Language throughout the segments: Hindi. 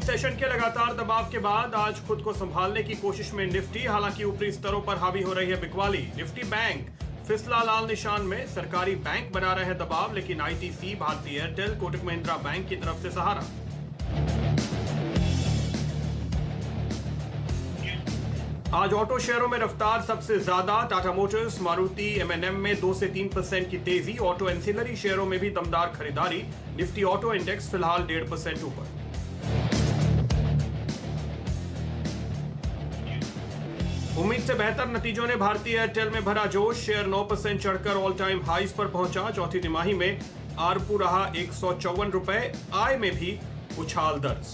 सेशन के लगातार दबाव के बाद आज खुद को संभालने की कोशिश में निफ्टी, हालांकि ऊपरी स्तरों पर हावी हो रही है बिकवाली। निफ्टी बैंक फिसला लाल निशान में, सरकारी बैंक बना रहे हैं दबाव, लेकिन आईटीसी, भारतीय एयरटेल, कोटक महिंद्रा बैंक की तरफ से सहारा। आज ऑटो शेयरों में रफ्तार सबसे ज्यादा, टाटा मोटर्स, मारुति, एमएनएम में 2 से 3% की तेजी। ऑटो एंसिलरी शेयरों में भी दमदार खरीदारी। निफ्टी ऑटो इंडेक्स फिलहाल 1.5% ऊपर। उम्मीद से बेहतर नतीजों ने भारतीय एयरटेल में भरा जोश। शेयर 9% चढ़कर ऑल टाइम हाईज पर पहुंचा। चौथी तिमाही में आरपू रहा 154 रुपए। आय में भी उछाल दर्ज।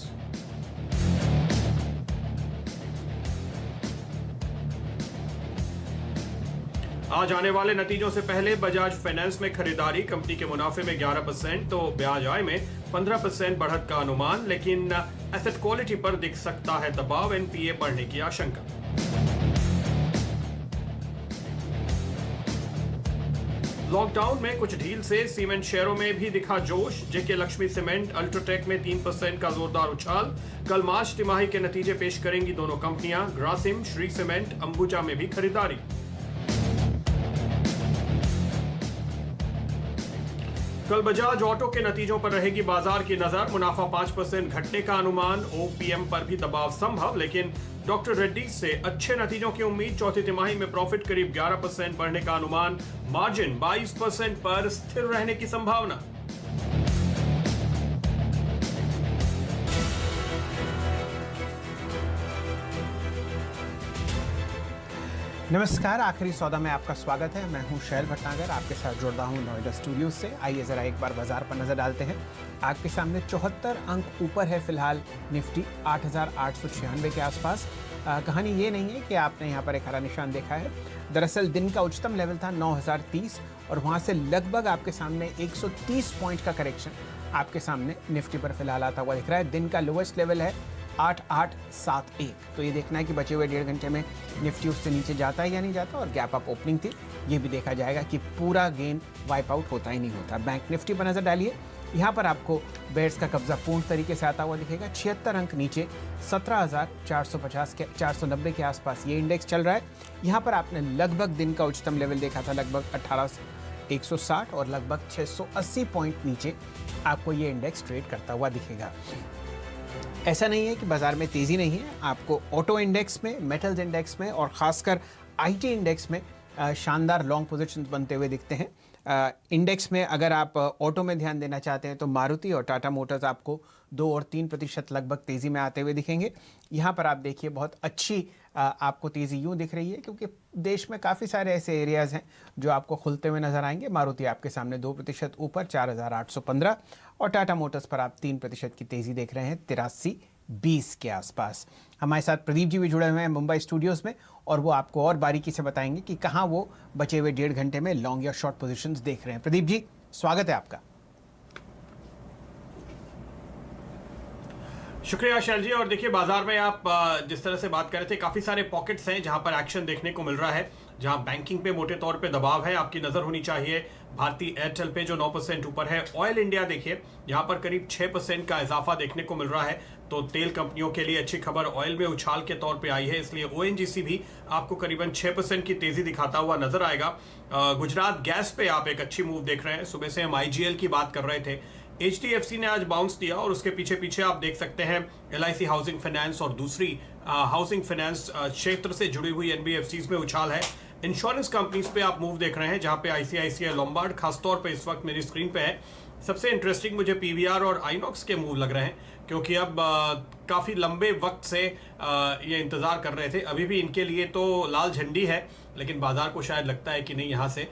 आज आने वाले नतीजों से पहले बजाज फाइनेंस में खरीदारी। कंपनी के मुनाफे में 11% तो ब्याज आय में 15% बढ़त का अनुमान, लेकिन एसेट क्वालिटी पर दिख सकता है दबाव, एनपीए बढ़ने की आशंका। लॉकडाउन में कुछ ढील से सीमेंट शेयरों में भी दिखा जोश। जेके लक्ष्मी सीमेंट, अल्ट्राटेक में 3% का जोरदार उछाल। कल मार्च तिमाही के नतीजे पेश करेंगी दोनों कंपनियां। ग्रासिम, श्री सीमेंट, अंबुजा में भी खरीदारी। कल बजाज ऑटो के नतीजों पर रहेगी बाजार की नजर। मुनाफा 5% घटने का अनुमान। ओपीएम पर भी दबाव संभव, लेकिन डॉक्टर रेड्डी से अच्छे नतीजों की उम्मीद। चौथी तिमाही में प्रॉफिट करीब 11% बढ़ने का अनुमान। मार्जिन 22% पर स्थिर रहने की संभावना। नमस्कार, आखिरी सौदा में आपका स्वागत है। मैं हूं शैल भटनागर, आपके साथ जुड़ता हूं नोएडा स्टूडियो से। आइए जरा एक बार बाजार पर नजर डालते हैं। आपके सामने 74 अंक ऊपर है फिलहाल निफ्टी, 8,896 के आसपास। कहानी ये नहीं है कि आपने यहां पर एक हरा निशान देखा है। दरअसल दिन का उच्चतम लेवल था 9,030 और वहां से लगभग आपके सामने 130 पॉइंट का करेक्शन आपके सामने निफ्टी पर फिलहाल आता हुआ दिख रहा है। दिन का लोएस्ट लेवल है 8,871। तो ये देखना है कि बचे हुए 1.5 घंटे में निफ्टी उससे नीचे जाता है या नहीं जाता, और गैप अप ओपनिंग थी, ये भी देखा जाएगा कि पूरा गेन वाइप आउट होता ही नहीं होता। बैंक निफ्टी पर नजर डालिए, यहाँ पर आपको बेयर्स का कब्जा पूर्ण तरीके से आता हुआ दिखेगा। 76 अंक नीचे, 17,450 के 490 के आसपास ये इंडेक्स चल रहा है। यहाँ पर आपने लगभग दिन का उच्चतम लेवल देखा था लगभग 18,160 और लगभग 680 पॉइंट नीचे आपको ये इंडेक्स ट्रेड करता हुआ दिखेगा। ऐसा नहीं है कि बाजार में तेजी नहीं है, आपको ऑटो इंडेक्स में, मेटल्स इंडेक्स में और खासकर आईटी इंडेक्स में शानदार लॉन्ग पोजीशंस बनते हुए दिखते हैं। इंडेक्स में अगर आप ऑटो में ध्यान देना चाहते हैं तो मारुति और टाटा मोटर्स आपको 2 और 3% लगभग तेज़ी में आते हुए दिखेंगे। यहाँ पर आप देखिए बहुत अच्छी आपको तेज़ी यूँ दिख रही है, क्योंकि देश में काफ़ी सारे ऐसे एरियाज़ हैं जो आपको खुलते हुए नजर आएंगे। मारुति आपके सामने 2% ऊपर 4,815 और टाटा मोटर्स पर आप 3% की तेज़ी देख रहे हैं 83.20 के आसपास। हमारे साथ प्रदीप जी भी जुड़े हुए हैं मुंबई स्टूडियोज़ में, और वो आपको और बारीकी से बताएंगे कि कहाँ वो बचे हुए 1.5 घंटे में लॉन्ग या शॉर्ट पोजीशंस देख रहे हैं। प्रदीप जी, स्वागत है आपका। शुक्रिया शैल जी। और देखिए, बाजार में आप जिस तरह से बात कर रहे थे, काफी सारे पॉकेट्स हैं जहां पर एक्शन देखने को मिल रहा है, जहां बैंकिंग पे मोटे तौर पे दबाव है। आपकी नजर होनी चाहिए भारतीय एयरटेल पे जो 9% ऊपर है। ऑयल इंडिया देखिए, यहां पर करीब 6% का इजाफा देखने को मिल रहा है। तो तेल कंपनियों के लिए अच्छी खबर ऑयल में उछाल के तौर पे आई है, इसलिए ओएनजीसी भी आपको करीबन 6% की तेजी दिखाता हुआ नजर आएगा। गुजरात गैस पे आप एक अच्छी मूव देख रहे हैं। सुबह से हम आईजीएल की बात कर रहे थे, एचडीएफसी ने आज बाउंस दिया और उसके पीछे पीछे आप देख सकते हैं एलआईसी हाउसिंग फाइनेंस और दूसरी हाउसिंग फाइनेंस क्षेत्र से जुड़ी हुई एनबीएफसीज में उछाल है। इंश्योरेंस कंपनीज पे आप मूव देख रहे हैं, जहां पे आईसीआईसीआई लोम्बार्ड खासतौर पे इस वक्त मेरी स्क्रीन पे है। सबसे इंटरेस्टिंग मुझे पीवीआर और आइनॉक्स के मूव लग रहे हैं, क्योंकि अब काफ़ी लंबे वक्त से ये इंतज़ार कर रहे थे। अभी भी इनके लिए तो लाल झंडी है, लेकिन बाजार को शायद लगता है कि नहीं, यहाँ से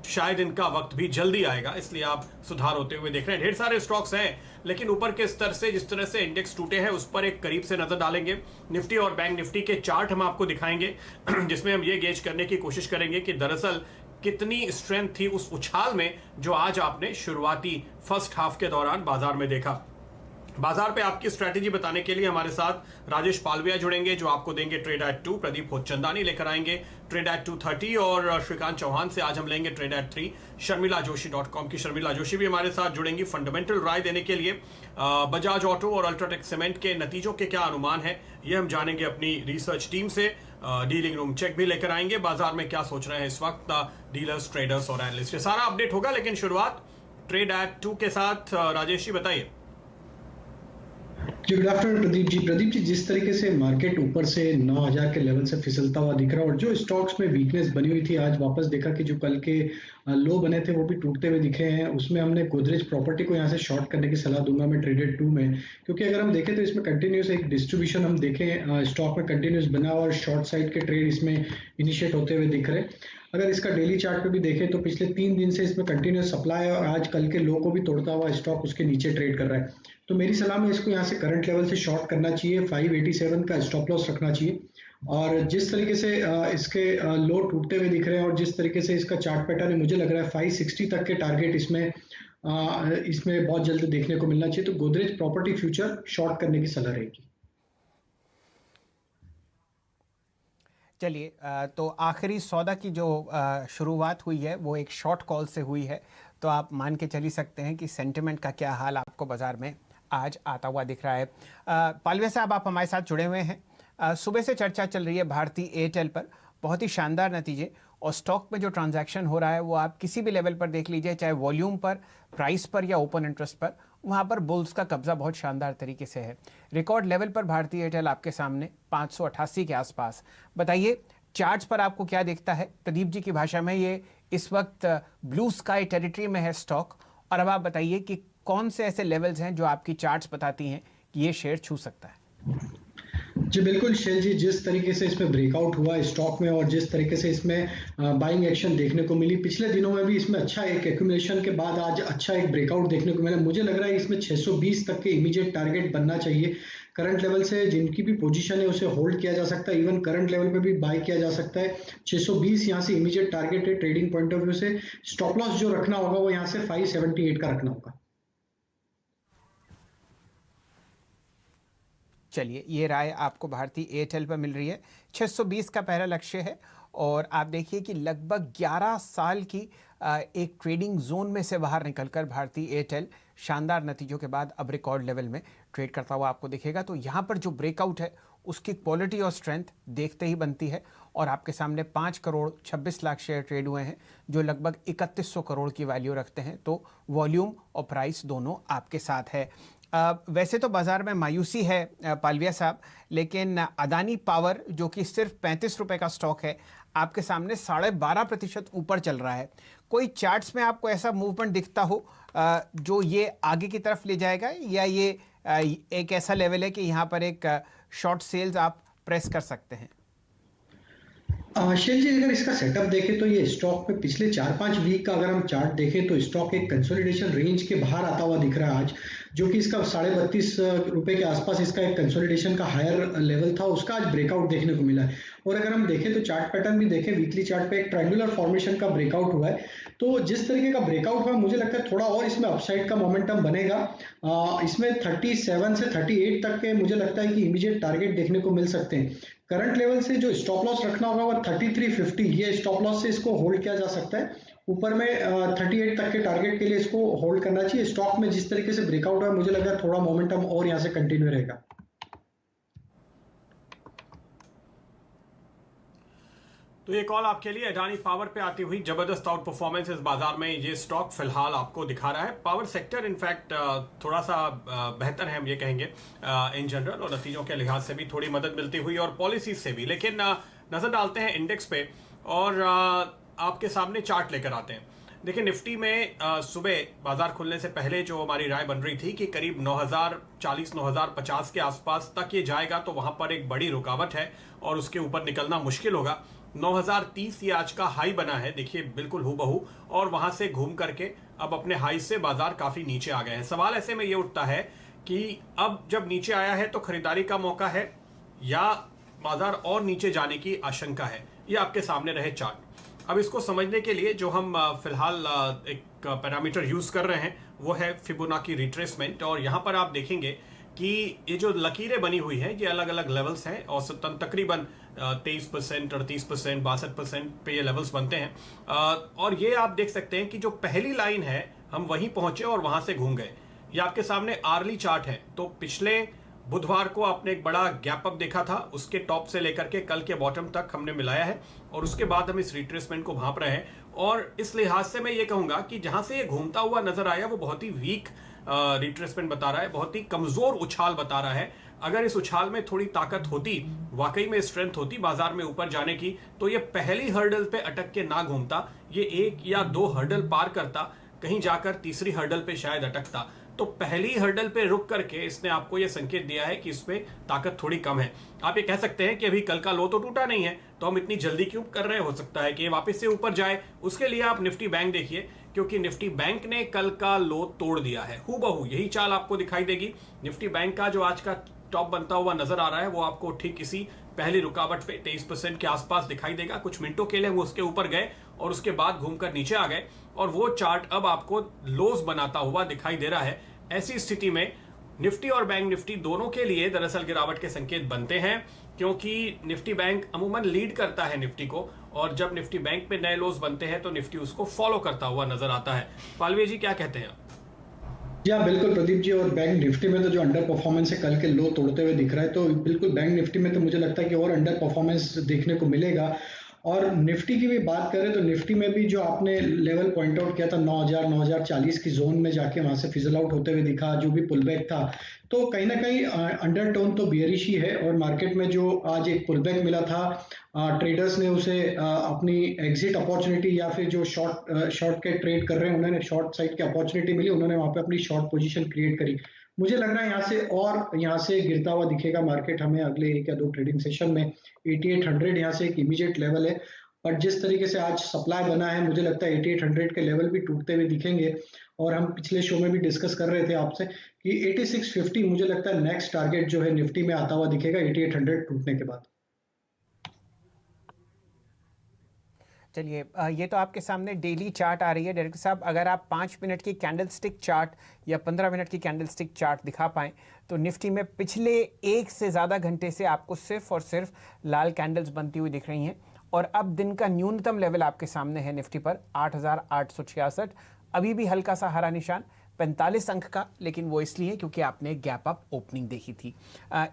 शायद इनका वक्त भी जल्दी आएगा, इसलिए आप सुधार होते हुए देख रहे हैं। ढेर सारे स्टॉक्स हैं, लेकिन ऊपर के स्तर से जिस तरह से इंडेक्स टूटे हैं उस पर एक करीब से नजर डालेंगे। निफ्टी और बैंक निफ्टी के चार्ट हम आपको दिखाएंगे, जिसमें हम ये गेज करने की कोशिश करेंगे कि दरअसल कितनी स्ट्रेंथ थी उस उछाल में जो आज आपने शुरुआती फर्स्ट हाफ के दौरान बाजार में देखा। बाजार पे आपकी स्ट्रैटेजी बताने के लिए हमारे साथ राजेश पालविया जुड़ेंगे, जो आपको देंगे ट्रेड एट 2। प्रदीप होतचंदानी लेकर आएंगे ट्रेड एट 230 और श्रीकांत चौहान से आज हम लेंगे trade at 3। Sharmila Joshi .com की शर्मिला जोशी भी हमारे साथ जुड़ेंगी फंडामेंटल राय देने के लिए। बजाज ऑटो और अल्ट्राटेक सीमेंट के नतीजों के क्या अनुमान है, ये हम जानेंगे अपनी रिसर्च टीम से। डीलिंग रूम चेक भी लेकर आएंगे, बाजार में क्या सोच रहे हैं इस वक्त डीलर्स, ट्रेडर्स और एनालिस्ट, ये सारा अपडेट होगा। लेकिन शुरुआत ट्रेड एट 2 के साथ। राजेश जी बताइए। जी गुड आफ्टरनून प्रदीप जी। जिस तरीके से मार्केट ऊपर से 9000 के लेवल से फिसलता हुआ दिख रहा है और जो स्टॉक्स में वीकनेस बनी हुई थी, आज वापस देखा कि जो कल के लो बने थे वो भी टूटते हुए दिखे हैं। उसमें हमने गोदरेज प्रॉपर्टी को यहाँ से शॉर्ट करने की सलाह दूंगा मैं ट्रेडेड 2 में, क्योंकि अगर हम देखें तो इसमें कंटिन्यूस एक डिस्ट्रीब्यूशन हम देखें स्टॉक में कंटिन्यूस बना और शॉर्ट साइड के ट्रेड इसमें इनिशिएट होते हुए दिख रहे। अगर इसका डेली चार्ट पे भी देखें तो पिछले 3 दिन से इसमें कंटिन्यूस सप्लाई है और आज कल के लो को भी तोड़ता हुआ स्टॉक उसके नीचे ट्रेड कर रहा है। तो मेरी सलाह में इसको यहाँ से करंट लेवल से शॉर्ट करना चाहिए, 587 का स्टॉप लॉस रखना चाहिए। और जिस तरीके से इसके लो टूटते हुए दिख रहे हैं और जिस तरीके से इसका चार्ट पैटर्न है, मुझे लग रहा है 560 तक के टारगेट इसमें बहुत जल्द देखने को मिलना चाहिए। तो गोदरेज प्रॉपर्टी फ्यूचर शॉर्ट करने की सलाह रहेगी। चलिए, तो आखिरी सौदा की जो शुरुआत हुई है वो एक शॉर्ट कॉल से हुई है, तो आप मान के चल ही सकते हैं कि सेंटिमेंट का क्या हाल आपको बाजार में आज आता हुआ दिख रहा है। पालवे साहब, आप हमारे साथ जुड़े हुए हैं। सुबह से चर्चा चल रही है भारतीय एयरटेल पर, बहुत ही शानदार नतीजे, और स्टॉक में जो ट्रांजैक्शन हो रहा है वो आप किसी भी लेवल पर देख लीजिए, चाहे वॉल्यूम पर, प्राइस पर या ओपन इंटरेस्ट पर, वहाँ पर बुल्स का कब्जा बहुत शानदार तरीके से है। रिकॉर्ड लेवल पर भारतीय एयरटेल आपके सामने 588 के आसपास। बताइए चार्ट्स पर आपको क्या दिखता है? प्रदीप जी की भाषा में ये इस वक्त ब्लू स्काई टेरिटरी में है स्टॉक, और अब आप बताइए कि कौन से ऐसे लेवल्स हैं जो आपकी चार्ट्स बताती हैं कि ये शेयर छू सकता है। जी बिल्कुल शैल जी, जिस तरीके से इसमें ब्रेकआउट हुआ स्टॉक में और जिस तरीके से इसमें बाइंग एक्शन देखने को मिली पिछले दिनों में भी, इसमें अच्छा एक एक्यूमुलेशन के बाद आज अच्छा एक ब्रेकआउट देखने को मिला। मुझे लग रहा है इसमें 620 तक के इमीडिएट टारगेट बनना चाहिए। करंट लेवल से जिनकी भी पोजीशन है उसे होल्ड किया जा सकता है, इवन करंट लेवल पे भी बाय किया जा सकता है। 620 यहाँ से इमीडिएट टारगेट है। ट्रेडिंग पॉइंट ऑफ व्यू से स्टॉप लॉस जो रखना होगा वो यहाँ से 578 का रखना होगा। चलिए, ये राय आपको भारतीय एयरटेल पर मिल रही है। 620 का पहला लक्ष्य है, और आप देखिए कि लगभग 11 साल की एक ट्रेडिंग जोन में से बाहर निकलकर भारतीय एयरटेल शानदार नतीजों के बाद अब रिकॉर्ड लेवल में ट्रेड करता हुआ आपको दिखेगा। तो यहाँ पर जो ब्रेकआउट है उसकी क्वालिटी और स्ट्रेंथ देखते ही बनती है, और आपके सामने 5 करोड़ 26 लाख शेयर ट्रेड हुए हैं जो लगभग 3100 करोड़ की वैल्यू रखते हैं। तो वॉल्यूम और प्राइस दोनों आपके साथ है। वैसे तो बाज़ार में मायूसी है पालविया साहब, लेकिन अदानी पावर जो कि सिर्फ 35 रुपये का स्टॉक है, आपके सामने 12.5% ऊपर चल रहा है। कोई चार्ट्स में आपको ऐसा मूवमेंट दिखता हो जो ये आगे की तरफ ले जाएगा, या ये एक ऐसा लेवल है कि यहाँ पर एक शॉर्ट सेल्स आप प्रेस कर सकते हैं? शैल जी, अगर इसका सेटअप देखें तो ये स्टॉक में पिछले 4-5 वीक का अगर हम चार्ट देखें तो स्टॉक एक कंसोलिडेशन रेंज के बाहर आता हुआ दिख रहा है आज, जो कि इसका 32.5 रुपए के आसपास इसका एक कंसोलिडेशन का हायर लेवल था, उसका आज ब्रेकआउट देखने को मिला है। और अगर हम देखें तो चार्ट पैटर्न भी देखें, वीकली चार्ट पे एक ट्रायंगुलर फॉर्मेशन का ब्रेकआउट हुआ है। तो जिस तरीके का ब्रेकआउट हुआ, मुझे लगता है थोड़ा और इसमें अपसाइड का मोमेंटम बनेगा। इसमें 37 से 38 तक के मुझे लगता है कि इमीडिएट टारगेट देखने को मिल सकते हैं। करंट लेवल से जो स्टॉप लॉस रखना होगा वो 3350, ये स्टॉप लॉस से इसको होल्ड किया जा सकता है। ऊपर में 38 तक के टारगेट के लिए इसको होल्ड करना चाहिए। स्टॉक में जिस तरीके से ब्रेकआउट है, मुझे लग रहा है थोड़ा मोमेंटम और यहाँ से कंटिन्यू रहेगा। तो ये कॉल आपके लिए अडानी पावर पे आती हुई जबरदस्त आउट परफॉर्मेंस इस बाजार में ये स्टॉक फिलहाल आपको दिखा रहा है। पावर सेक्टर इनफैक्ट थोड़ा सा बेहतर है हम ये कहेंगे इन जनरल, और नतीजों के लिहाज से भी थोड़ी मदद मिलती हुई और पॉलिसीज से भी। लेकिन नजर डालते हैं इंडेक्स पे और आपके सामने चार्ट लेकर आते हैं। देखिए निफ्टी में सुबह बाजार खुलने से पहले जो हमारी राय बन रही थी कि करीब 9040 9050 के आसपास तक ये जाएगा, तो वहां पर एक बड़ी रुकावट है और उसके ऊपर निकलना मुश्किल होगा। 9030 ये आज का हाई बना है, देखिए बिल्कुल हूबहू, और वहां से घूम करके अब अपने हाई से बाजार काफी नीचे आ गए हैं। सवाल ऐसे में ये उठता है कि अब जब नीचे आया है तो खरीदारी का मौका है या बाजार और नीचे जाने की आशंका है? ये आपके सामने रहे चार्ट। अब इसको समझने के लिए जो हम फिलहाल एक पैरामीटर यूज कर रहे हैं वो है फिबोनाची रिट्रेसमेंट। और यहाँ पर आप देखेंगे कि ये जो लकीरें बनी हुई है ये अलग अलग लेवल्स हैं, औसतन तकरीबन 23%, 38%, 62% पे ये लेवल्स बनते हैं। और ये आप देख सकते हैं कि जो पहली लाइन है हम वहीं पहुंचे और वहां से घूम गए। ये आपके सामने आर्ली चार्ट है। तो पिछले बुधवार को आपने एक बड़ा गैप अप देखा था, उसके टॉप से लेकर के कल के बॉटम तक हमने मिलाया है और उसके बाद हम इस रिट्रेसमेंट को भांप रहे हैं। और इस लिहाज से मैं ये कहूंगा कि जहां से ये घूमता हुआ नजर आया वो बहुत ही वीक रिट्रेसमेंट बता रहा है, बहुत ही कमजोर उछाल बता रहा है। अगर इस उछाल में थोड़ी ताकत होती, वाकई में स्ट्रेंथ होती बाजार में ऊपर जाने की, तो ये पहली हर्डल पे अटक के ना घूमता, ये 1 या 2 हर्डल पार करता, कहीं जाकर तीसरी हर्डल पे शायद अटकता। तो पहली हर्डल पे रुक करके इसने आपको ये संकेत दिया है कि इसमें ताकत थोड़ी कम है। आप ये कह सकते हैं कि अभी कल का लो तो टूटा नहीं है, तो हम इतनी जल्दी क्यों कर रहे हैं, हो सकता है कि ये वापस से ऊपर जाए। उसके लिए आप निफ्टी बैंक देखिए, क्योंकि निफ्टी बैंक ने कल का लो तोड़ दिया है। हूबहू यही चाल आपको दिखाई देगी। निफ्टी बैंक का जो आज का टॉप बनता हुआ नजर आ रहा है वो आपको ठीक इसी पहली रुकावट पे 23% के आसपास दिखाई देगा। कुछ मिनटों के लिए वो उसके ऊपर गए और उसके बाद घूमकर नीचे आ गए और वो चार्ट अब आपको लोज बनाता हुआ दिखाई दे रहा है। ऐसी स्थिति में निफ्टी और बैंक निफ्टी दोनों के लिए दरअसल गिरावट के संकेत बनते हैं, क्योंकि निफ्टी बैंक अमूमन लीड करता है निफ्टी को, और जब निफ्टी बैंक पे नए लोज बनते हैं तो निफ्टी उसको फॉलो करता हुआ नजर आता है। पालवे जी क्या कहते हैं? जी हाँ, बिल्कुल प्रदीप जी। और बैंक निफ्टी में तो जो अंडर परफॉर्मेंस है कल के लो तोड़ते हुए दिख रहा है, तो बिल्कुल बैंक निफ्टी में तो मुझे लगता है कि और अंडर परफॉर्मेंस देखने को मिलेगा। और निफ्टी की भी बात करें तो निफ्टी में भी जो आपने लेवल पॉइंट आउट किया था 9000 9040 की जोन में जाके वहां से फिजल आउट होते हुए दिखा, जो भी पुलबैक था, तो कहीं ना कहीं अंडरटोन तो बियरिश ही है। और मार्केट में जो आज एक पुलबैक मिला था, ट्रेडर्स ने उसे अपनी एग्जिट अपॉर्चुनिटी या फिर जो शॉर्ट के ट्रेड कर रहे हैं उन्होंने शॉर्ट साइड की अपॉर्चुनिटी मिली, उन्होंने वहां पे अपनी शॉर्ट पोजीशन क्रिएट करी। मुझे लग रहा है यहाँ से गिरता हुआ दिखेगा मार्केट हमें अगले 1 या 2 ट्रेडिंग सेशन में। 8800 यहाँ से एक इमीडिएट लेवल है, बट जिस तरीके से आज सप्लाई बना है मुझे लगता है 8800 के लेवल भी टूटते हुए दिखेंगे। और हम पिछले शो में भी डिस्कस कर रहे थे आपसे कि 8650 मुझे लगता है नेक्स्ट टारगेट जो है निफ्टी में आता हुआ दिखेगा 8800 टूटने के बाद। चलिए, ये तो आपके सामने डेली चार्ट आ रही है डायरेक्टर साहब। अगर आप 5 मिनट की कैंडल स्टिक चार्ट या 15 मिनट की कैंडल स्टिक चार्ट दिखा पाएँ तो निफ्टी में पिछले 1 से ज़्यादा घंटे से आपको सिर्फ और सिर्फ लाल कैंडल्स बनती हुई दिख रही हैं। और अब दिन का न्यूनतम लेवल आपके सामने है निफ्टी पर 8866। अभी भी हल्का सा हरा निशान 45 अंक का, लेकिन वो इसलिए क्योंकि आपने गैप अप ओपनिंग देखी थी।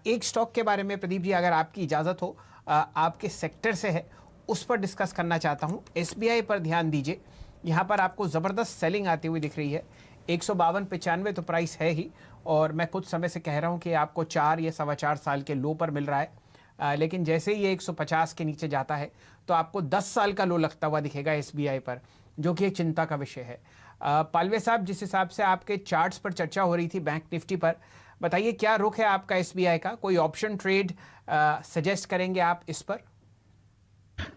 एक स्टॉक के बारे में प्रदीप जी अगर आपकी इजाज़त हो, आपके सेक्टर से है, उस पर डिस्कस करना चाहता हूं। SBI पर ध्यान दीजिए, यहां पर आपको ज़बरदस्त सेलिंग आती हुई दिख रही है। 152.95 तो प्राइस है ही, और मैं कुछ समय से कह रहा हूं कि आपको 4 या 4.25 साल के लो पर मिल रहा है। लेकिन जैसे ही ये 150 के नीचे जाता है तो आपको 10 साल का लो लगता हुआ दिखेगा SBI पर, जो कि एक चिंता का विषय है। पालवे साहब, जिस हिसाब से आपके चार्ट्स पर चर्चा हो रही थी बैंक निफ्टी पर, बताइए क्या रुख है आपका SBI का? कोई ऑप्शन ट्रेड सजेस्ट करेंगे आप इस पर?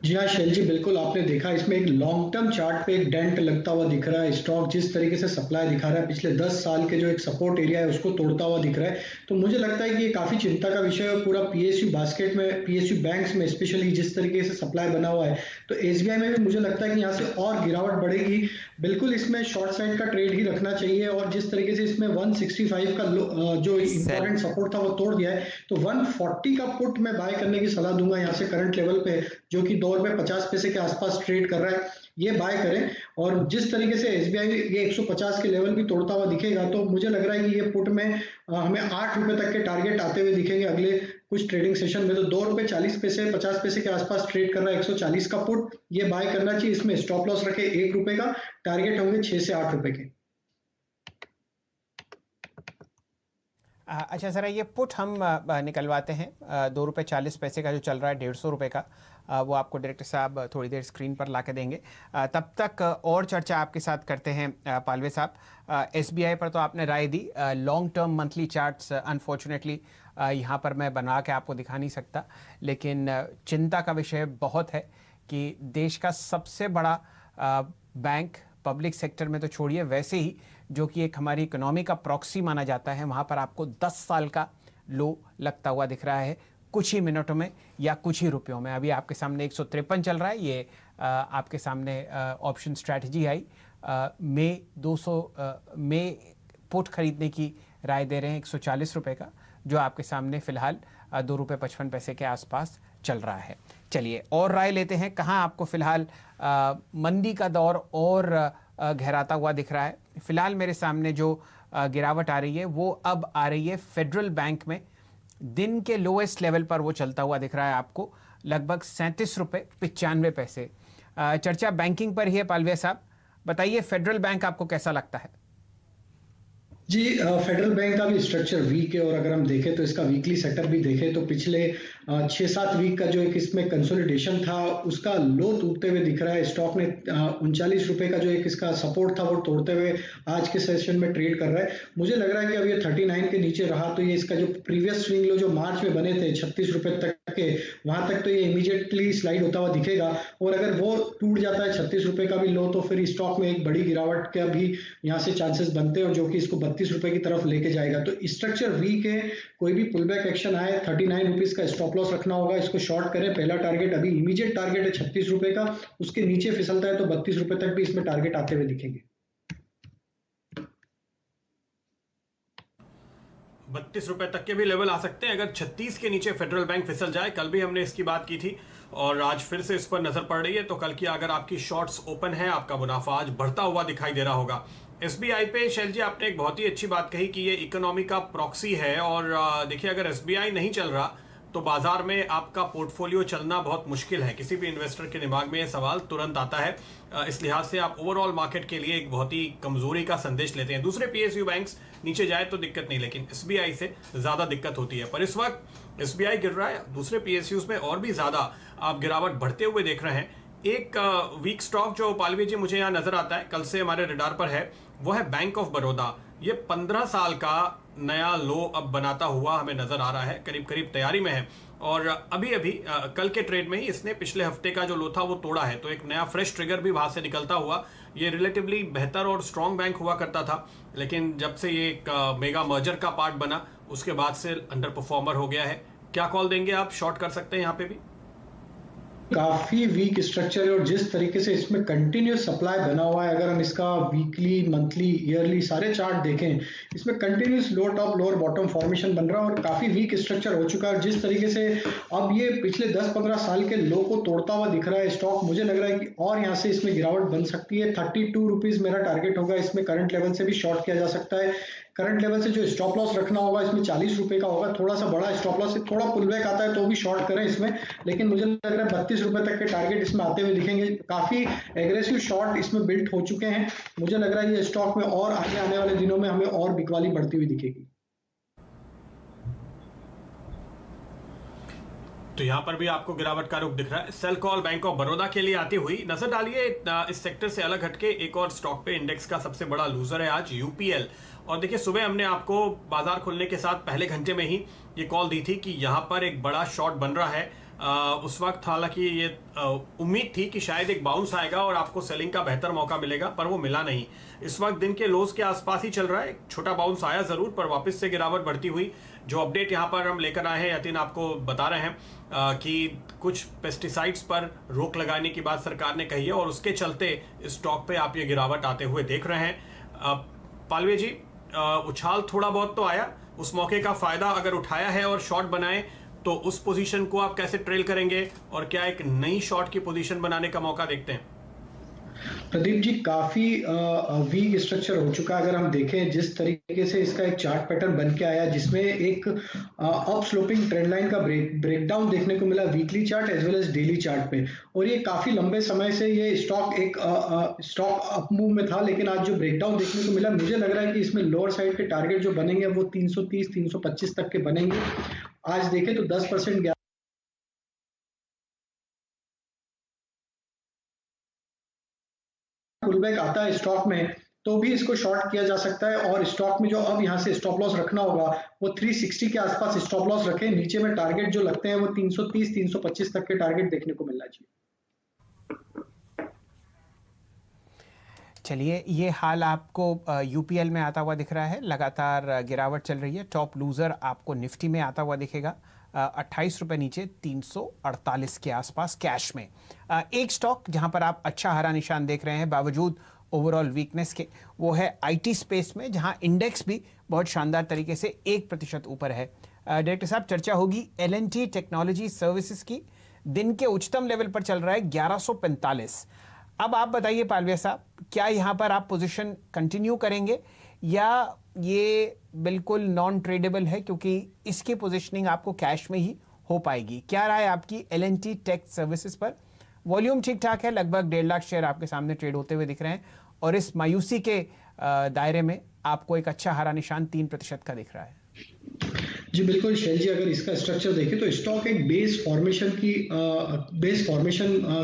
जी हाँ शैल जी, बिल्कुल। आपने देखा इसमें एक लॉन्ग टर्म चार्ट पे एक डेंट लगता हुआ दिख रहा है। स्टॉक जिस तरीके से सप्लाई दिखा रहा है पिछले 10 साल के जो एक सपोर्ट एरिया है उसको तोड़ता हुआ दिख रहा है। तो मुझे लगता है कि ये काफी चिंता का विषय है। पूरा PSU बास्केट में, PSU बैंक्स में स्पेशली जिस तरीके से सप्लाई बना हुआ है, तो SBI में भी मुझे लगता है कि यहाँ से और गिरावट बढ़ेगी। बिल्कुल इसमें शॉर्ट साइड का ट्रेड ही रखना चाहिए। और जिस तरीके से इसमें 165 का जो इंपॉर्टेंट सपोर्ट था वो तोड़ दिया है, तो 140 का पुट मैं बाय करने की सलाह दूंगा यहाँ से करंट लेवल पे, जो कि ₹2 50 पैसे के आसपास ट्रेड कर रहा है, ये बाय करें। और जिस तरीके से SBI ये 150 के लेवल भी तोड़ता हुआ दिखेगा, तो मुझे लग रहा है कि ये पुट में हमें ₹8 तक के टारगेट आते हुए दिखेंगे अगले कुछ ट्रेडिंग सेशन में। तो ₹2.40 50 पैसे के आसपास ट्रेड कर रहा है 140 का पुट, ये बाय करना चाहिए। इसमें स्टॉप लॉस रखे ₹1 का, टारगेट होंगे ₹6 से ₹8 के। अच्छा सर, ये पुट हम निकलवाते हैं ₹2.40 का जो चल रहा है ₹150 का, वो आपको डायरेक्टर साहब थोड़ी देर स्क्रीन पर ला के देंगे। तब तक और चर्चा आपके साथ करते हैं पालवे साहब। SBI पर तो आपने राय दी। Long term monthly charts unfortunately यहाँ पर मैं बना के आपको दिखा नहीं सकता, लेकिन चिंता का विषय बहुत है कि देश का सबसे बड़ा बैंक, पब्लिक सेक्टर में तो छोड़िए, वैसे ही जो कि एक हमारी इकोनॉमी का प्रॉक्सी माना जाता है, वहाँ पर आपको 10 साल का लो लगता हुआ दिख रहा है। कुछ ही मिनटों में या कुछ ही रुपयों में। अभी आपके सामने 153 चल रहा है, ये आपके सामने ऑप्शन स्ट्रैटेजी आई। में पुट खरीदने की राय दे रहे हैं 140 रुपये का, जो आपके सामने फिलहाल 2 रुपये 55 पैसे के आसपास चल रहा है। चलिए और राय लेते हैं, कहाँ आपको फिलहाल मंदी का दौर और गहराता हुआ दिख रहा है। फिलहाल मेरे सामने जो गिरावट आ रही है वो अब आ रही है फेडरल बैंक में। दिन के लोएस्ट लेवल पर वो चलता हुआ दिख रहा है आपको, लगभग 37 रुपये 95 पैसे। चर्चा बैंकिंग पर ही है। पालवे साहब बताइए, फेडरल बैंक आपको कैसा लगता है? जी, फेडरल बैंक का भी स्ट्रक्चर वीक है और अगर हम देखें तो इसका वीकली सेटअप भी देखें तो पिछले 6-7 वीक का जो एक इसमें कंसोलिडेशन था उसका लो टूटते हुए दिख रहा है। स्टॉक ने 39 रुपए का जो एक इसका सपोर्ट था वो तोड़ते हुए आज के सेशन में ट्रेड कर रहा है। मुझे लग रहा है कि अब ये 39 के नीचे रहा तो ये इसका जो प्रीवियस स्विंग लो जो मार्च में बने थे 36 रुपए तक के, वहां तक तो ये इमीडिएटली स्लाइड होता हुआ दिखेगा और अगर वो टूट जाता है 36 रुपए का भी लो तो फिर स्टॉक में एक बड़ी गिरावट का भी यहाँ से चांसेस बनते हैं और जो कि इसको 32 रुपए की तरफ लेके जाएगा। तो स्ट्रक्चर वीक है, कोई भी पुल बैक एक्शन आए 39 रुपीज का स्टॉप लॉस रखना होगा, इसको शॉर्ट करें। पहला टारगेट अभी इमीडिएट टारगेट है 36 रुपए का, उसके नीचे फिसलता है तो 32 रुपए तक भी इसमें टारगेट आते हुए दिखेंगे। 32 रुपए तक के भी लेवल आ सकते हैं अगर 36 के नीचे फेडरल बैंक फिसल जाए। कल भी हमने इसकी बात की थी और आज फिर से इस पर नजर पड़ रही है। तो कल की अगर आपकी शॉर्ट्स ओपन है, आपका मुनाफा आज बढ़ता हुआ दिखाई दे रहा होगा। एसबीआई पे शैल जी आपने एक बहुत ही अच्छी बात कही कि ये इकोनॉमी का प्रॉक्सी है और देखिए अगर एसबीआई नहीं चल रहा तो बाजार में आपका पोर्टफोलियो चलना बहुत मुश्किल है। किसी भी इन्वेस्टर के दिमाग में ये सवाल तुरंत आता है। इस लिहाज से आप ओवरऑल मार्केट के लिए एक बहुत ही कमजोरी का संदेश लेते हैं। दूसरे पीएसयू बैंक्स नीचे जाए तो दिक्कत नहीं, लेकिन एसबीआई से ज्यादा दिक्कत होती है। पर इस वक्त एसबीआई गिर रहा है, दूसरे पीएसयूज में और भी ज्यादा आप गिरावट बढ़ते हुए देख रहे हैं। एक वीक स्टॉक जो पालवी जी मुझे यहाँ नजर आता है, कल से हमारे रडार पर है, वो है बैंक ऑफ बड़ौदा। ये 15 साल का नया लो अब बनाता हुआ हमें नजर आ रहा है, करीब करीब तैयारी में है और अभी अभी कल के ट्रेड में ही इसने पिछले हफ्ते का जो लो था वो तोड़ा है। तो एक नया फ्रेश ट्रिगर भी वहां से निकलता हुआ, ये रिलेटिवली बेहतर और स्ट्रॉन्ग बैंक हुआ करता था, लेकिन जब से ये एक मेगा मर्जर का पार्ट बना उसके बाद से अंडर परफॉर्मर हो गया है। क्या कॉल देंगे आप? शॉर्ट कर सकते हैं यहाँ पे भी? काफी वीक स्ट्रक्चर है और जिस तरीके से इसमें कंटिन्यूस सप्लाई बना हुआ है, अगर हम इसका वीकली मंथली ईयरली सारे चार्ट देखें, इसमें कंटिन्यूस लो टॉप लोअर बॉटम फॉर्मेशन बन रहा है और काफी वीक स्ट्रक्चर हो चुका है। जिस तरीके से अब ये पिछले 10-15 साल के लो को तोड़ता हुआ दिख रहा है स्टॉक, मुझे लग रहा है कि और यहाँ से इसमें गिरावट बन सकती है। 32 रुपीज मेरा टारगेट होगा, इसमें करंट लेवल से भी शॉर्ट किया जा सकता है। करंट लेवल से जो स्टॉप लॉस रखना होगा इसमें 40 रुपए का होगा, थोड़ा सा बड़ा स्टॉप लॉस से थोड़ा पुल बैक आता है तो भी शॉर्ट करें इसमें, लेकिन मुझे लग रहा है 32 रुपए तक के टारगेट इसमें आते हुए दिखेंगे। काफी एग्रेसिव शॉर्ट इसमें बिल्ट हो चुके हैं, मुझे लग रहा है ये स्टॉक में और आगे आने वाले दिनों में हमें और बिकवाली बढ़ती हुई दिखेगी। तो यहां पर भी आपको गिरावट का रुख दिख रहा है। Sell call Bank of Baroda के लिए आती हुई नजर डालिए। इस सेक्टर से अलग हटके एक और स्टॉक पे इंडेक्स का सबसे बड़ा लूजर है आज यूपीएल। और देखिए सुबह हमने आपको बाजार खुलने के साथ पहले घंटे में ही ये कॉल दी थी कि यहां पर एक बड़ा शॉर्ट बन रहा है। उस वक्त हालांकि ये उम्मीद थी कि शायद एक बाउंस आएगा और आपको सेलिंग का बेहतर मौका मिलेगा, पर वो मिला नहीं। इस वक्त दिन के लोज के आसपास ही चल रहा है। एक छोटा बाउंस आया जरूर, पर वापस से गिरावट बढ़ती हुई। जो अपडेट यहाँ पर हम लेकर आए हैं, यतीन आपको बता रहे हैं कि कुछ पेस्टिसाइड्स पर रोक लगाने की बात सरकार ने कही है और उसके चलते स्टॉक पे आप ये गिरावट आते हुए देख रहे हैं। पालवे जी, उछाल थोड़ा बहुत तो आया, उस मौके का फायदा अगर उठाया है और शॉर्ट बनाए तो उस पोजीशन को आप कैसे ट्रेल करेंगे और क्या एक नई शॉर्ट की पोजीशन बनाने का मौका देखते हैं? प्रदीप जी, काफी वीक स्ट्रक्चर हो चुका है। अगर हम देखें जिस तरीके से इसका एक चार्ट पैटर्न बन के आया जिसमें एक अप स्लोपिंग ट्रेंड लाइन का ब्रेकडाउन देखने को मिला weekly chart as well as daily chart पे, और ये काफी लंबे समय से ये स्टॉक अप मूव में था, लेकिन आज जो ब्रेकडाउन देखने को मिला, मुझे लग रहा है कि इसमें लोअर साइड के टारगेट जो बनेंगे वो 330-325 तक के बनेंगे। आज देखें तो 10% पुलबैक आता है स्टॉक में तो भी इसको शॉर्ट किया जा सकता है और स्टॉक में जो अब यहां से स्टॉप लॉस रखना होगा वो 360 के आसपास स्टॉप लॉस रखें। नीचे में टारगेट जो लगते हैं वो 330-325 तक के टारगेट देखने को मिलना चाहिए। चलिए, ये हाल आपको यूपीएल में आता हुआ दिख रहा है, लगातार गिरावट चल रही है। टॉप लूजर आपको निफ्टी में आता हुआ दिखेगा, ₹28 नीचे 348 के आसपास कैश में। एक स्टॉक जहां पर आप अच्छा हरा निशान देख रहे हैं बावजूद ओवरऑल वीकनेस के, वो है आईटी स्पेस में, जहां इंडेक्स भी बहुत शानदार तरीके से 1% ऊपर है। डायरेक्टर साहब, चर्चा होगी L&T टेक्नोलॉजी सर्विसेज की। दिन के उच्चतम लेवल पर चल रहा है 1145। अब आप बताइए पालविया साहब, क्या यहाँ पर आप पोजीशन कंटिन्यू करेंगे या ये बिल्कुल नॉन ट्रेडेबल है, क्योंकि इसकी पोजीशनिंग आपको कैश में ही हो पाएगी? क्या राय आपकी L&T टेक सर्विसेज पर? वॉल्यूम ठीक ठाक है, लगभग 1.5 लाख शेयर आपके सामने ट्रेड होते हुए दिख रहे हैं, और इस मायूसी के दायरे में आपको एक अच्छा हरा निशान 3% का दिख रहा है। जी बिल्कुल शैल जी, अगर इसका स्ट्रक्चर देखें तो स्टॉक एक बेस फॉर्मेशन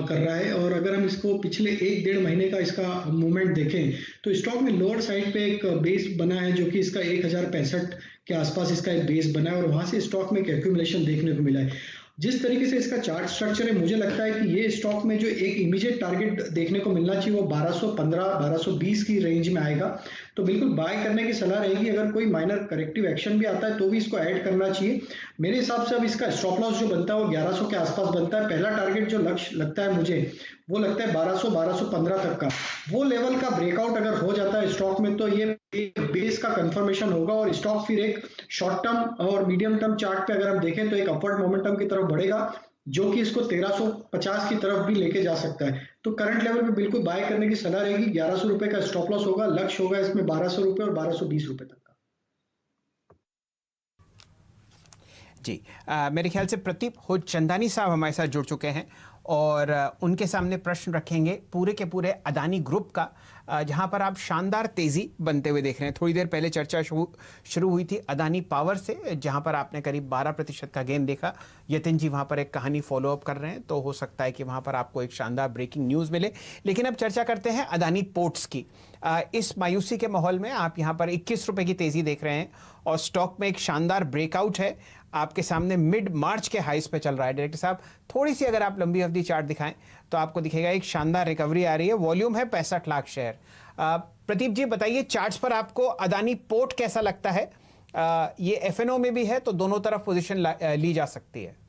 कर रहा है, और अगर हम इसको पिछले 1-1.5 महीने का इसका मूवमेंट देखें तो स्टॉक में लोअर साइड पे एक बेस बना है, जो कि इसका 1065 के आसपास इसका एक बेस बना है, और वहां से स्टॉक में एक एक्यूमुलेशन देखने को मिला है। जिस तरीके से इसका चार्ट स्ट्रक्चर है, मुझे लगता है कि ये स्टॉक में जो एक इमीडिएट टारगेट देखने को मिलना चाहिए वो 1215-1220 की रेंज में आएगा, तो बिल्कुल बाय करने की सलाह रहेगी। अगर कोई माइनर करेक्टिव एक्शन भी आता है तो भी इसको ऐड करना चाहिए। मेरे हिसाब से अब इसका स्टॉप लॉस जो बनता है वो 1100 के आसपास बनता है। पहला टारगेट जो लक्ष्य लगता है मुझे, वो लगता है 1200-1215 तक का। वो लेवल का ब्रेकआउट अगर हो जाता है स्टॉक में तो ये एक बेस का कंफर्मेशन होगा, और स्टॉक फिर एक शॉर्ट टर्म और मीडियम टर्म चार्ट पे अगर हम देखें तो एक अपवर्ड मोमेंटम की तरफ बढ़ेगा, जो कि इसको 1350 की तरफ भी लेके जा सकता है। तो करंट लेवल पे बिल्कुल बाय करने की सलाह रहेगी। 1100 रुपए का स्टॉप लॉस होगा, लक्ष्य होगा इसमें 1200 रुपए और 1220 रुपए तक का। जी, मेरे ख्याल से प्रदीप होचंदानी साहब हमारे साथ जुड़ चुके हैं, और उनके सामने प्रश्न रखेंगे पूरे के पूरे अदानी ग्रुप का, जहां पर आप शानदार तेजी बनते हुए देख रहे हैं। थोड़ी देर पहले चर्चा शुरू हुई थी अदानी पावर से, जहां पर आपने करीब 12% का गेन देखा। यतिन जी वहां पर एक कहानी फॉलोअप कर रहे हैं, तो हो सकता है कि वहां पर आपको एक शानदार ब्रेकिंग न्यूज़ मिले। लेकिन अब चर्चा करते हैं अदानी पोर्ट्स की। इस मायूसी के माहौल में आप यहाँ पर 21 रुपए की तेजी देख रहे हैं, और स्टॉक में एक शानदार ब्रेकआउट है आपके सामने, मिड मार्च के हाइस पे चल रहा है। डायरेक्टर साहब, थोड़ी सी अगर आप लंबी अवधि चार्ट दिखाएं तो आपको दिखेगा एक शानदार रिकवरी आ रही है। वॉल्यूम है 65 लाख शेयर। प्रदीप जी बताइए, चार्ट्स पर आपको अदानी पोर्ट कैसा लगता है? ये एफएनओ में भी है, तो दोनों तरफ पोजीशन ली जा सकती है।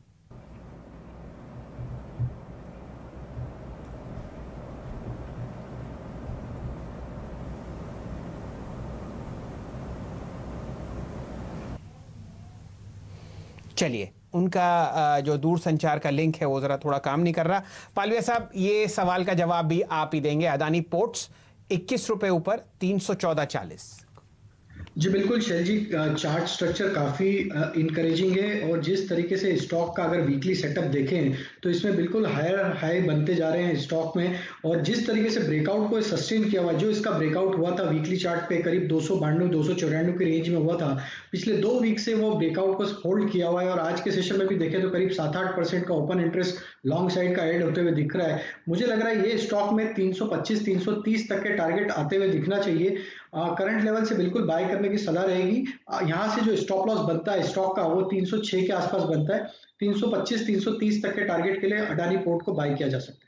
चलिए, उनका जो दूर संचार का लिंक है वो जरा थोड़ा काम नहीं कर रहा। पालविया साहब, ये सवाल का जवाब भी आप ही देंगे। अदानी पोर्ट्स 21 रुपए ऊपर 314.40। जी बिल्कुल शैल जी, चार्ट स्ट्रक्चर काफी इनकरेजिंग है, और जिस तरीके से स्टॉक का अगर वीकली सेटअप देखें तो इसमें बिल्कुल हायर हाई बनते जा रहे हैं स्टॉक में, और जिस तरीके से ब्रेकआउट को सस्टेन किया हुआ, जो इसका ब्रेकआउट हुआ था वीकली चार्ट पे करीब 292-294 की रेंज में हुआ था, पिछले 2 वीक से वो ब्रेकआउट को होल्ड किया हुआ है, और आज के सेशन में भी देखें तो करीब 7-8% का ओपन इंटरेस्ट लॉन्ग साइड का ऐड होते हुए दिख रहा है। मुझे लग रहा है ये स्टॉक में 325-330 तक के टारगेट आते हुए दिखना चाहिए। करंट लेवल से बिल्कुल बाय करने की सलाह रहेगी। यहां से जो स्टॉप लॉस बनता है स्टॉक का वो 306 के आसपास बनता है। 325-330 तक के टारगेट के लिए अडानी पोर्ट को बाय किया जा सकता है।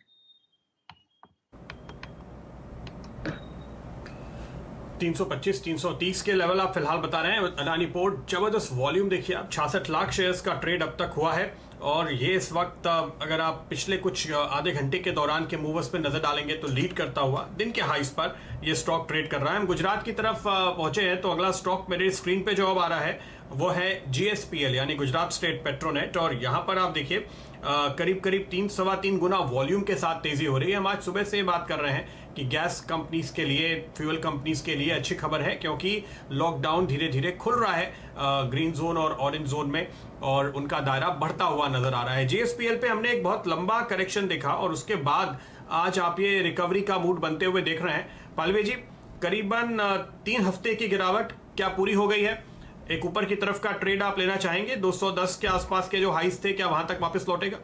325-330 के लेवल आप फिलहाल बता रहे हैं। अडानी पोर्ट जबरदस्त वॉल्यूम देखिए आप, 66 लाख शेयर्स का ट्रेड अब तक हुआ है, और ये इस वक्त अगर आप पिछले कुछ आधे घंटे के दौरान के मूवर्स पे नजर डालेंगे तो लीड करता हुआ दिन के हाइस पर ये स्टॉक ट्रेड कर रहा है। हम गुजरात की तरफ पहुंचे हैं, तो अगला स्टॉक मेरे स्क्रीन पे जो अब आ रहा है वो है GSPL यानी गुजरात स्टेट पेट्रोनेट, और यहाँ पर आप देखिए करीब करीब 3-3.25 गुना वॉल्यूम के साथ तेजी हो रही है। हम आज सुबह से बात कर रहे हैं कि गैस कंपनीज के लिए, फ्यूल कंपनीज के लिए अच्छी खबर है, क्योंकि लॉकडाउन धीरे धीरे खुल रहा है ग्रीन जोन और ऑरेंज जोन में, और उनका दायरा बढ़ता हुआ नजर आ रहा है। GSPL पे हमने एक बहुत लंबा करेक्शन देखा, और उसके बाद आज आप ये रिकवरी का मूड बनते हुए देख रहे हैं। पालवे जी, करीबन 3 हफ्ते की गिरावट क्या पूरी हो गई है? एक ऊपर की तरफ का ट्रेड आप लेना चाहेंगे? 210 के आसपास के जो हाइस थे, क्या वहां तक वापस लौटेगा?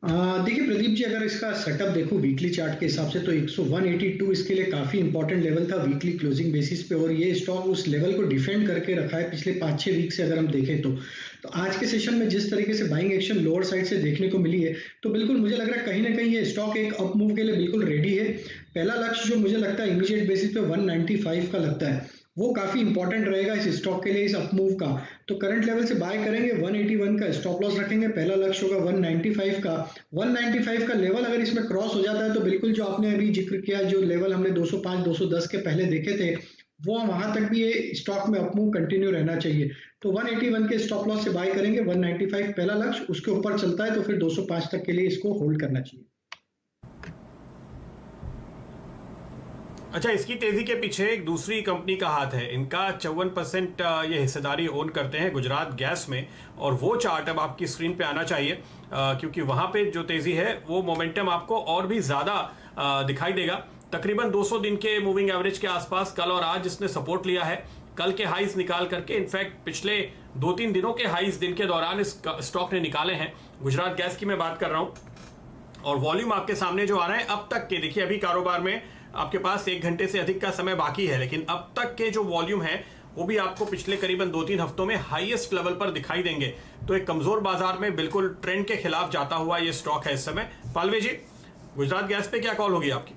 देखिए प्रदीप जी, अगर इसका सेटअप देखो वीकली चार्ट के हिसाब से तो 182 इसके लिए काफी इंपॉर्टेंट लेवल था वीकली क्लोजिंग बेसिस पे, और ये स्टॉक उस लेवल को डिफेंड करके रखा है पिछले 5-6 वीक से। अगर हम देखें तो आज के सेशन में जिस तरीके से बाइंग एक्शन लोअर साइड से देखने को मिली है, तो बिल्कुल मुझे लग रहा है कहीं ना कहीं ये स्टॉक एक अप मूव के लिए बिल्कुल रेडी है। पहला लक्ष्य जो मुझे लगता है इमीडिएट बेसिस पे 195 का लगता है, वो काफी इंपॉर्टेंट रहेगा इस स्टॉक के लिए, इस अपमूव का। तो करंट लेवल से बाय करेंगे, 181 का स्टॉप लॉस रखेंगे, पहला लक्ष्य होगा 195 का। 195 का लेवल अगर इसमें क्रॉस हो जाता है तो बिल्कुल जो आपने अभी जिक्र किया, जो लेवल हमने 205 210 के पहले देखे थे, वो वहां तक भी ये स्टॉक में अपमूव कंटिन्यू रहना चाहिए। तो 181 के स्टॉप लॉस से बाय करेंगे, 195 पहला लक्ष्य, उसके ऊपर चलता है तो फिर 205 तक के लिए इसको होल्ड करना चाहिए। अच्छा, इसकी तेजी के पीछे एक दूसरी कंपनी का हाथ है। इनका 54% ये हिस्सेदारी ओन करते हैं गुजरात गैस में, और वो चार्ट अब आपकी स्क्रीन पे आना चाहिए, क्योंकि वहां पे जो तेजी है वो मोमेंटम आपको और भी ज्यादा दिखाई देगा। तकरीबन 200 दिन के मूविंग एवरेज के आसपास कल और आज इसने सपोर्ट लिया है। कल के हाइस निकाल करके, इनफैक्ट पिछले 2-3 दिनों के हाइस दिन के दौरान इस स्टॉक ने निकाले हैं। गुजरात गैस की मैं बात कर रहा हूं, और वॉल्यूम आपके सामने जो आ रहा है अब तक के, देखिए अभी कारोबार में आपके पास 1 घंटे से अधिक का समय बाकी है, लेकिन अब तक के जो वॉल्यूम है वो भी आपको पिछले करीबन 2-3 हफ्तों में हाईएस्ट लेवल पर दिखाई देंगे। तो एक कमजोर बाजार में बिल्कुल ट्रेंड के खिलाफ जाता हुआ ये स्टॉक है इस समय। पालवे जी, गुजरात गैस पे क्या कॉल होगी आपकी?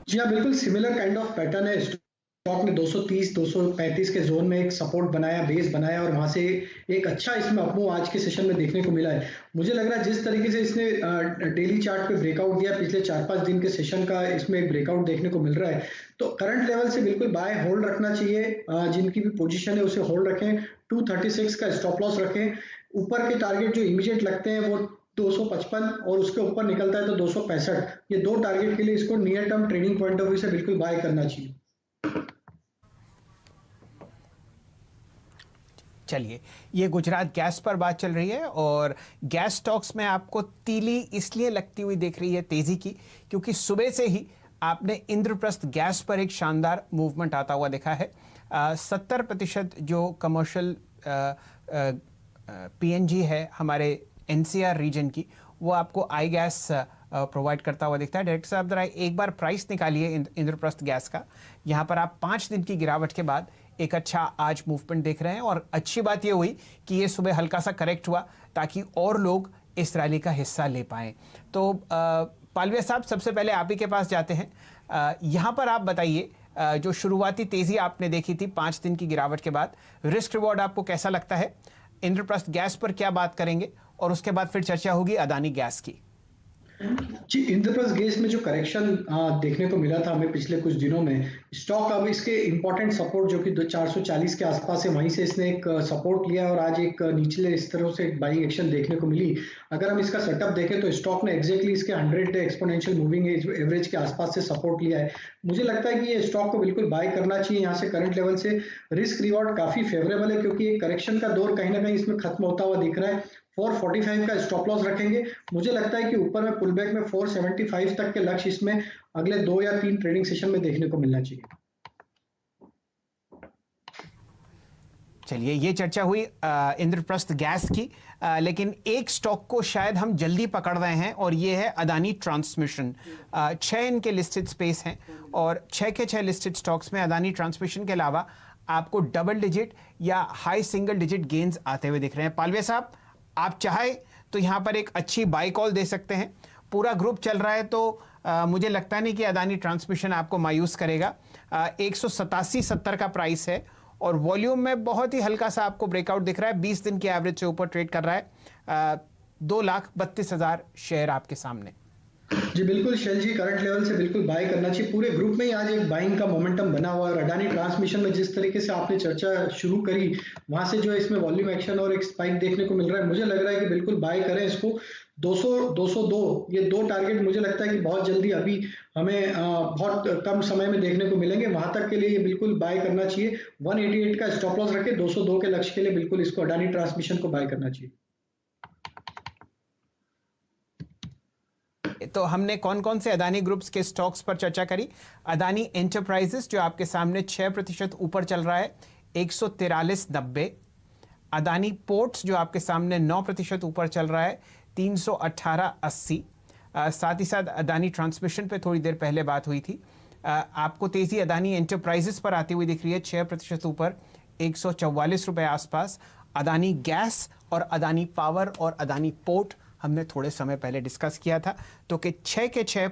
जी हाँ, बिल्कुल सिमिलर काइंड ऑफ पैटर्न है। स्टॉक ने 230 235 के जोन में एक सपोर्ट बनाया, बेस बनाया, और वहां से एक अच्छा इसमें अपमूव आज के सेशन में देखने को मिला है। मुझे लग रहा है जिस तरीके से इसने डेली चार्ट पे ब्रेकआउट दिया पिछले 4-5 दिन के सेशन का, इसमें एक ब्रेकआउट देखने को मिल रहा है। तो करंट लेवल से बिल्कुल बाय होल्ड रखना चाहिए। जिनकी भी पोजीशन है उसे होल्ड रखें, 236 का स्टॉप लॉस रखें। ऊपर के टारगेट जो इमीडिएट लगते हैं वो 255, और उसके ऊपर निकलता है तो 265। ये 2 टारगेट के लिए इसको near term trading point of view से बिल्कुल बाय करना चाहिए। चलिए, ये गुजरात गैस पर बात चल रही है, और गैस स्टॉक्स में आपको तीली इसलिए लगती हुई दिख रही है तेजी की, क्योंकि सुबह से ही आपने इंद्रप्रस्थ गैस पर एक शानदार मूवमेंट आता हुआ देखा है। 70% जो कमर्शियल पीएनजी है हमारे एनसीआर रीजन की, वो आपको आई गैस प्रोवाइड करता हुआ दिखता है। डायरेक्टर साहब, जरा एक बार प्राइस निकालिए इंद्रप्रस्थ गैस का। यहाँ पर आप 5 दिन की गिरावट के बाद एक अच्छा आज मूवमेंट देख रहे हैं, और अच्छी बात ये हुई कि ये सुबह हल्का सा करेक्ट हुआ ताकि और लोग इस रैली का हिस्सा ले पाएं। तो पालवे साहब, सबसे पहले आप ही के पास जाते हैं। यहाँ पर आप बताइए, जो शुरुआती तेजी आपने देखी थी 5 दिन की गिरावट के बाद, रिस्क रिवॉर्ड आपको कैसा लगता है? इंद्रप्रस्थ गैस पर क्या बात करेंगे, और उसके बाद फिर चर्चा होगी अदानी गैस की। जी, इंद्रप्रस्थ गैस में जो करेक्शन देखने को मिला था हमें पिछले कुछ दिनों में, स्टॉक अब इसके इंपॉर्टेंट सपोर्ट जो कि 440 के आसपास है, वहीं से इसने एक सपोर्ट लिया, और आज एक निचले इस तरह से एक बाइंग एक्शन देखने को मिली। अगर हम इसका सेटअप देखें तो स्टॉक ने एग्जैक्टली इसके 100 एक्सपोनेंशियल मूविंग एवरेज के आसपास से सपोर्ट लिया है। मुझे लगता है कि ये स्टॉक को बिल्कुल बाय करना चाहिए। यहाँ से करंट लेवल से रिस्क रिवॉर्ड काफी फेवरेबल है, क्योंकि एक करेक्शन का दौर कहीं ना कहीं इसमें खत्म होता हुआ दिख रहा है। 445 का स्टॉप लॉस रखेंगे। मुझे लगता है कि ऊपर में पुल बैक में 475 तक के लक्ष्य इसमें अगले 2 या 3 ट्रेडिंग सेशन में देखने को मिलना चाहिए। चलिए, ये चर्चा हुई इंद्रप्रस्थ गैस की, लेकिन एक स्टॉक को शायद हम जल्दी पकड़ रहे हैं, और ये है अदानी ट्रांसमिशन। 6 इनके लिस्टेड स्पेस हैं, और 6 के 6 लिस्टेड स्टॉक्स में अदानी ट्रांसमिशन के अलावा आपको डबल डिजिट या हाई सिंगल डिजिट गेन्स आते हुए दिख रहे हैं। पालवे साहब, आप चाहे तो यहाँ पर एक अच्छी बाई कॉल दे सकते हैं। पूरा ग्रुप चल रहा है, तो मुझे लगता नहीं कि अदानी ट्रांसमिशन आपको मायूस करेगा। 187.70 का प्राइस है, और वॉल्यूम में बहुत ही हल्का सा आपको ब्रेकआउट दिख रहा है। 20 दिन के एवरेज से ऊपर ट्रेड कर रहा है। 2,32,000 शेयर आपके सामने। जी बिल्कुल शैल जी, करंट लेवल से बिल्कुल बाय करना चाहिए। पूरे ग्रुप में ही आज एक बाइंग का मोमेंटम बना हुआ है, और अडानी ट्रांसमिशन में जिस तरीके से आपने चर्चा शुरू करी, वहां से जो इसमें वॉल्यूम एक्शन और एक स्पाइक देखने को मिल रहा है, मुझे लग रहा है कि बिल्कुल बाय करें इसको। 200 202 ये 2 टारगेट मुझे लगता है कि बहुत जल्दी अभी हमें बहुत कम समय में देखने को मिलेंगे। वहां तक के लिए ये बिल्कुल बाय करना चाहिए। 188 का स्टॉप लॉस रखे, 202 के लक्ष्य के लिए बिल्कुल इसको अडानी ट्रांसमिशन को बाय करना चाहिए। तो हमने कौन कौन से अदानी ग्रुप्स के स्टॉक्स पर चर्चा करी। अदानी एंटरप्राइजेस जो आपके सामने 6% ऊपर चल रहा है, 143.90। अदानी पोर्ट्स जो आपके सामने 9% ऊपर चल रहा है, 318.80। साथ ही साथ अदानी ट्रांसमिशन पे थोड़ी देर पहले बात हुई थी। आपको तेजी अदानी एंटरप्राइजेस पर आती हुई दिख रही है, 6% ऊपर, 144 रुपए आसपास। अदानी गैस और अदानी पावर और अदानी पोर्ट हमने थोड़े समय पहले डिस्कस किया था, तो कि 6 के 6